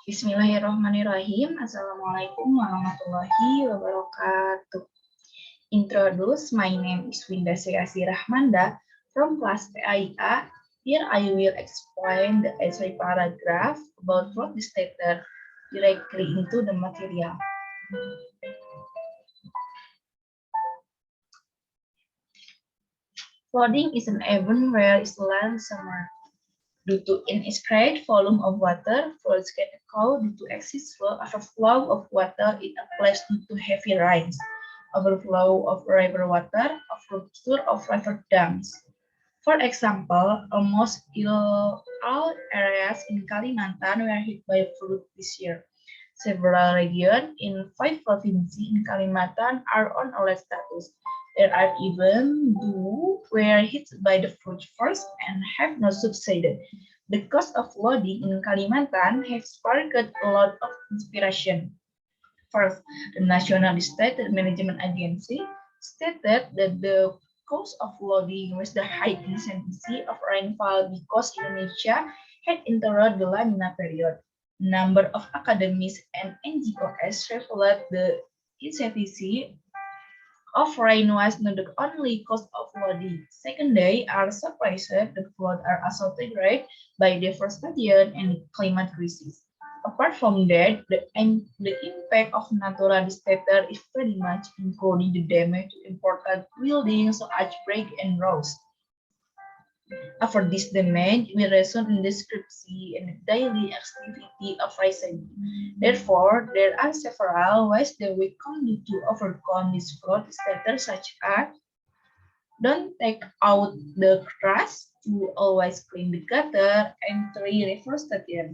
Bismillahirrahmanirrahim. Assalamualaikum warahmatullahi wabarakatuh. Introduce, my name is WINDA from class PIA. Here I will explain the essay paragraph about flood disaster directly into the material. Flooding is an event where land submerged. Due to inadequate volume of water, floods can occur due to excessive overflow of water in a place due to heavy rains, overflow of river water, or rupture of river dams. For example, almost all areas in Kalimantan were hit by flood this year. Several regions in 5 provinces in Kalimantan are on alert status. There are even who were hit by the flood first and have not subsided. The cost of flooding in Kalimantan has sparked a lot of inspiration. First, the National Disaster Management Agency stated that the cause of flooding was the high intensity of rainfall because Indonesia had entered the La Nina period. Number of academics and NGOs revealed the intensity of rain was not the only cause of flooding. Second, they are surprised that floods are associated by deforestation and climate crisis. Apart from that, the impact of natural disaster is very much including the damage to important buildings such as bridges and roads. After this damage, we resume in description and daily activity of rising. Therefore, there are several ways that we can do to overcome this flood status, such as don't take out the trash, to always clean the gutter, and 3 reforestation.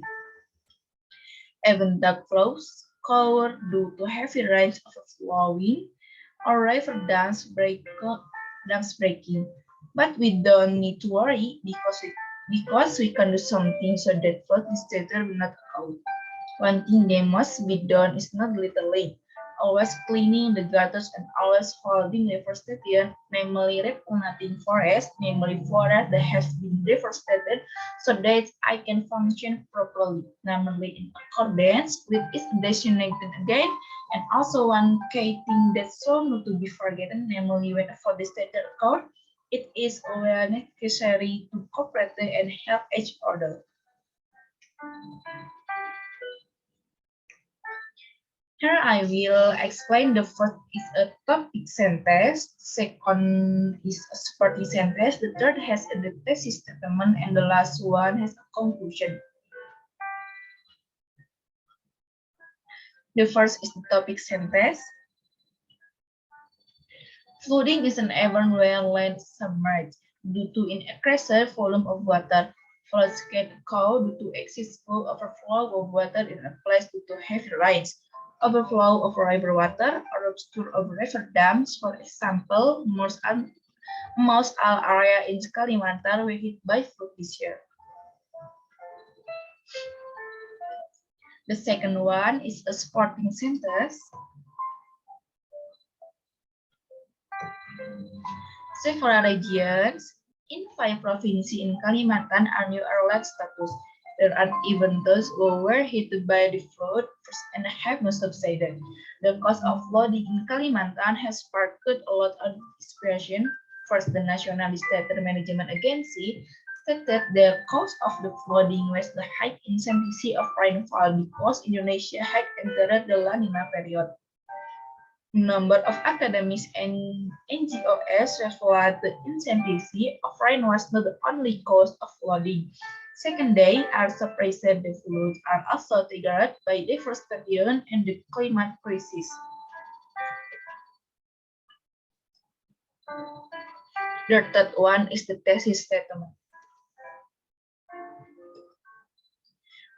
Even dark flows cover due to heavy rains overflowing or river dams breaking. But we don't need to worry because we can do something so that flood disaster will not occur. One thing that must be done is not littering, always cleaning the gutters and always holding reforestation, namely replanting forest, namely forest that has been deforested, so that I can function properly, namely in accordance with its designation again, and also one key thing that's so not to be forgotten, namely when a flood disaster occurs, it is always necessary to cooperate and help each other. Here I will explain. The first is a topic sentence, second is a supporting sentence, the third has a thesis statement, and the last one has a conclusion. The first is the topic sentence. Flooding is an event where land submerged due to an excessive volume of water. Floods can occur due to excessive overflow of water in a place due to heavy rains, overflow of river water, or rupture of river dams. For example, most all areas in Kalimantan were hit by flood this year. The second one is a supporting sentence. Several regions in 5 provinces in Kalimantan are new alert status. There are even those who were hit by the flood and have not subsided. The cause of flooding in Kalimantan has sparked a lot of inspiration. First, the National Disaster Management Agency stated the cause of the flooding was the high intensity of rainfall because Indonesia had entered the La Nina period. Number of academics and NGOs revealed the intensity of rain was not the only cause of flooding. Second, they are surprised that the floods are also triggered by deforestation and the climate crisis. The third one is the thesis statement.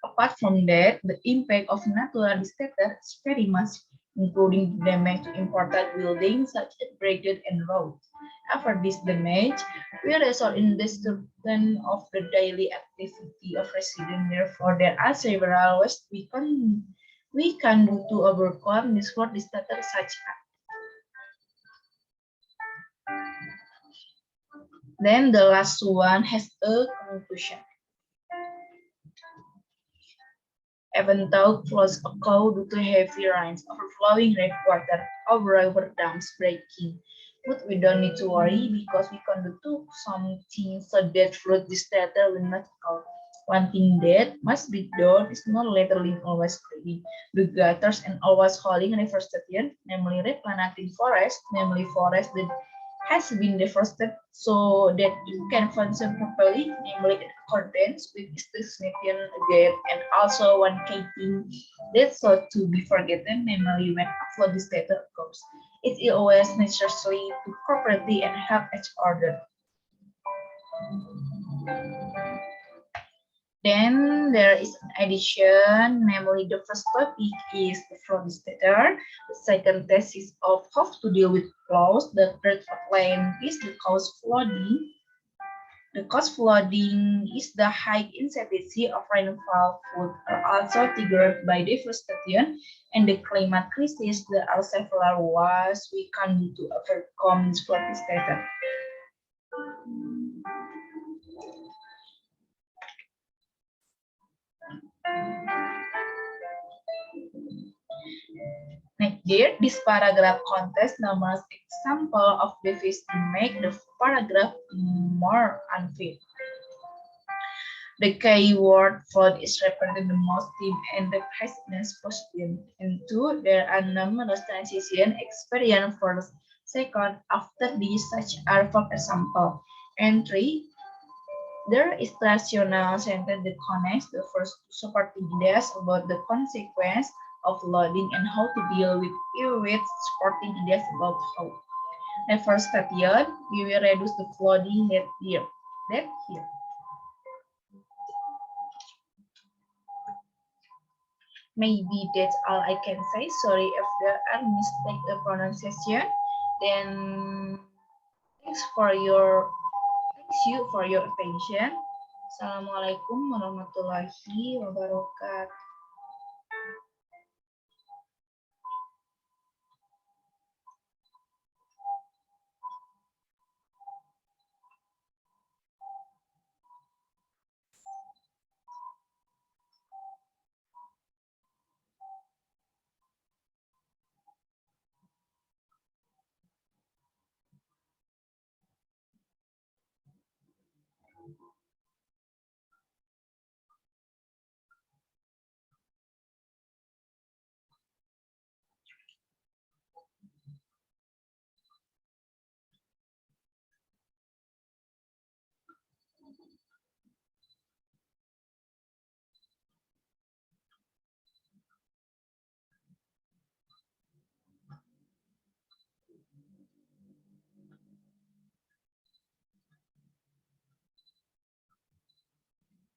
Apart from that, the impact of natural disaster is very much, including damage to important buildings such as bridges and roads. After this damage, we result in disruption of the daily activity of residents. Therefore, there are several ways we can do to overcome this flood disaster, such as. Then the last one has a conclusion. Even though floods occur due to heavy rains, overflowing rainwater, or river dams breaking. But we don't need to worry because we can do something so that flood disaster will not occur. One thing that must be done is not literally always cleaning the gutters and always hauling reforestation, namely replanting forest, namely forest that has been deforested so that it can function properly, namely in accordance with its mission again, and also one key thing that's so to be forgotten, namely when a flood disaster occurs. It is always necessary to cooperate and help each other. Then there is an addition, namely the first topic is the flood disaster. The second test is of how to deal with floods. The third outline is the cause flooding. The cause flooding is the high intensity of rainfall flood are also triggered by deforestation and the climate crisis. There are several ways we can do to overcome this flood disaster. Next year, this paragraph contains numerous examples of ways to make the paragraph more unfit. The keyword flood is represented the most team and the precedence position. And two, there are numerous transition experience for the second after these such are for example. And three, there is rational sentence that connects the first two supporting ideas about the consequence of flooding and how to deal with it with supporting ideas about how. The first station, we will reduce the flooding that here. Maybe that's all I can say. Sorry if there are mistake the pronunciation. Then thanks you for your attention. Assalamualaikum warahmatullahi wabarakatuh.